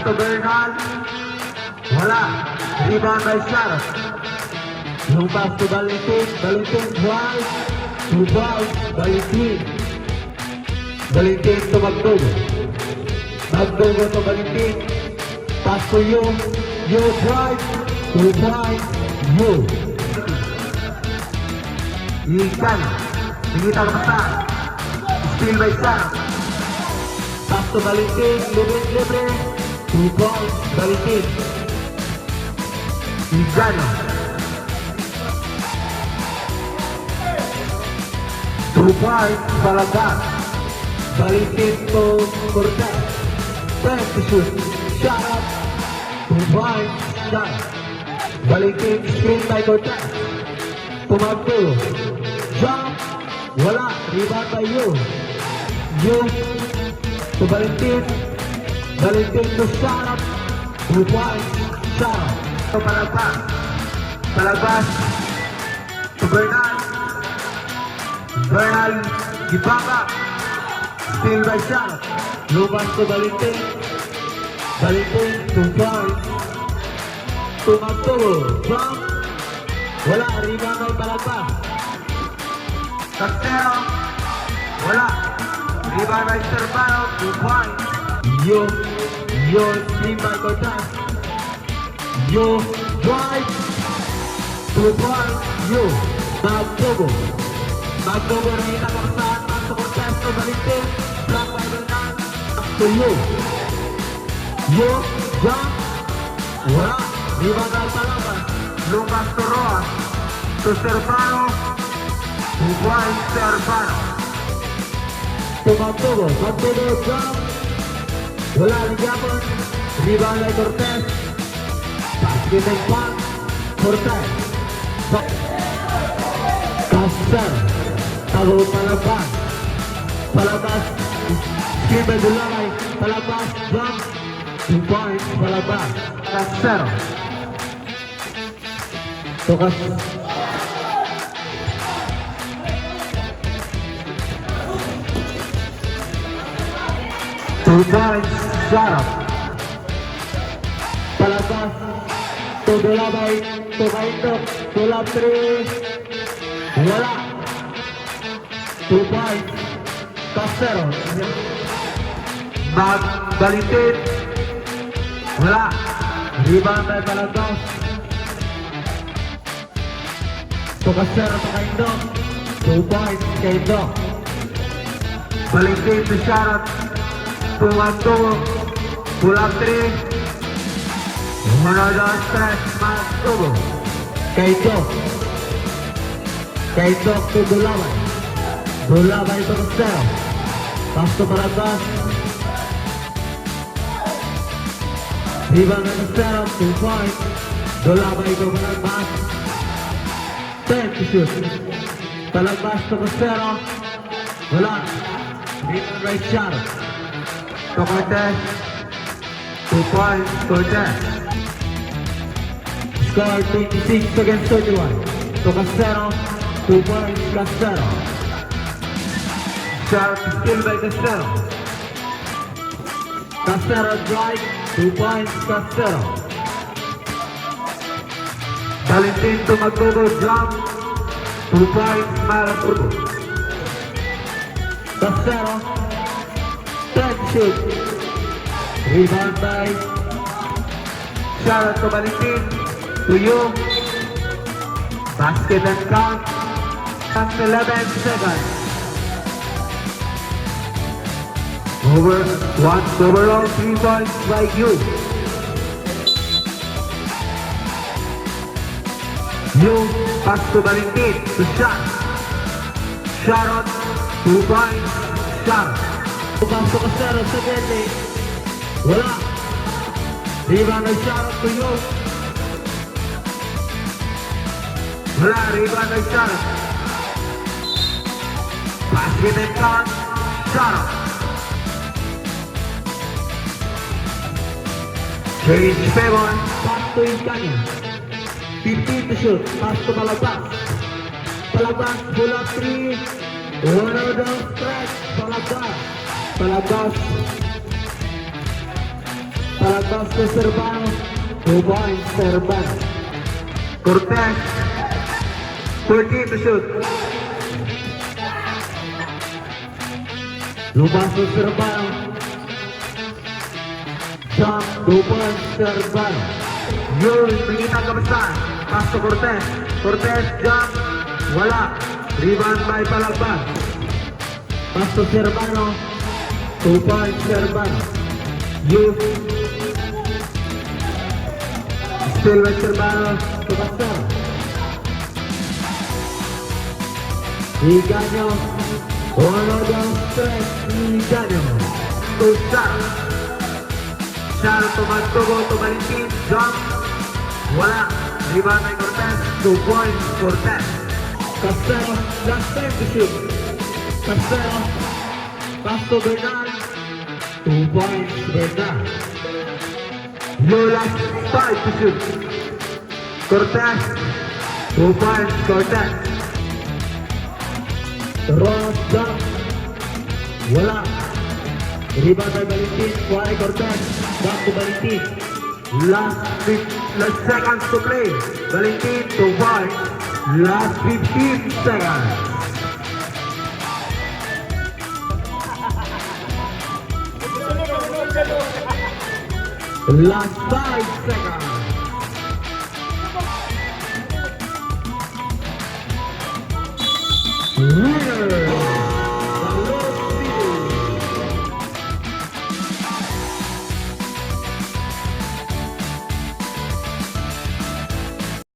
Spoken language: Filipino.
to Bernal. Wala. Rebound by Sharon. Yung pass to Valentin. Valentin drive. To drive. Valentin. Valentin to Magdogo. Magdogo to Valentin. Pass to you. You drive. To drive. You. Ikan. Hinita ka pa. Steal by Sharon. Pass to Valentin. Libre. 2 points. Valentin. Igano. 2 points. Balagan. Valentin to Cortez. 10 to shoot. Shot up. 2 points. Shot. Valentin screen by Cortez. Tumagto. Jump. Wala. Rebound by you. You. To Valentin. Valentin to shot up. 2 points. Shot up. To Palabas. Palabas. To Bernal. Bernal. Gibaba. Still by shot. Lumas to Valentin. Valentin. 2 points. Tumagtulo. Jump. Wala. Rebound by Palabas. Castero. Wala. Rebound by Servano. 2 points. Yo. Steam by Cortez. Yo. Drive. 2 points. Yo. Magdogo. Magdogo na itakapasaan. Pass to Cortez to Valentin. Block by Bernal. To you. Yo. Jump. Wala. Rebound by Palabas. Lucas to Roas. To Servano. 2 points. Servano. To Magdogo. Magdogo jump. Wala. Ligapon. Rebound by Cortez. Basket and pass. Cortez. Caster. Tago Palabas. Palabas. Skip by Dulaway. Palabas. Jump. 2 points. Palabas. Caster. Tokas. Two points. Shot up. Palabas. To Dulaway. To Kaindok. Tulap 3. Wala. 2 points. Castero. Valentin. Wala. Rebound by Palabas. To Castero to Kaindok. 2 points. Kaindok. Valentin to shot. Tumagtulo. Tulap 3. Manodon stress. Magtulo. Kaindok. Kaindok to Dulaway. Dulaway to Castero. Pass to Palabas. Rebound by Castero. 2 points. Dulaway to Palabas. 10 to shoot. Palabas to Castero. Wala. Rebound by Sharon. To Cortez. 2 points. Cortez. Score 26 against 31. To Castero. 2 points. Castero. Sharp still by Castero. Castero drive. 2 points. Castero. Valentin to Magdogo jump. 2 points. Magdogo. Castero. 10 shoot. Rebound by Sharon to Valentin. To you. Basket and count. 11 seconds. Overall 3 points by you. You pass to Valentin to shot. Sharon 2 points. Sharon. Pass to Castero sa gete. Wala. Rebound by Sharon to you. Wala. Rebound by Sharon. Basket and count. Sharon. Change favor. Pass to Iskani. 15 to shoot. Pass to Palabas. Palabas. Pull up 3. One of the stretch. Palabas. Palabas. Palagpas ko Servano. 2 points, Servano. Cortez. 13 to shoot. Lumabas ko Servano. Jump, 2 points, Servano. Yun, pingitang kabasan. Pass to Cortez. Cortez, jump. Wala. Rebound by Palagpas. Pass to Servano. 2 points, Servano. Youth. Still with Servano. To Pastor. Higanyo. All of them stress. Higanyo. To Shar. Shar to Magtogo to Valentin. Jump. Wala. Rebound by Cortez. 2 points, Cortez. Castelo. Last time to shoot. Castelo. Pass to Bernal. 2 points, Bernal. Lola, 5 to shoot. Cortez. 2 points, Cortez. Ross jump. Wala. Rebound by Valentin. Kuwari Cortez. Back to Valentin. Last seconds to play. Valentin, 2 points. Last 15 seconds. Last 5 seconds.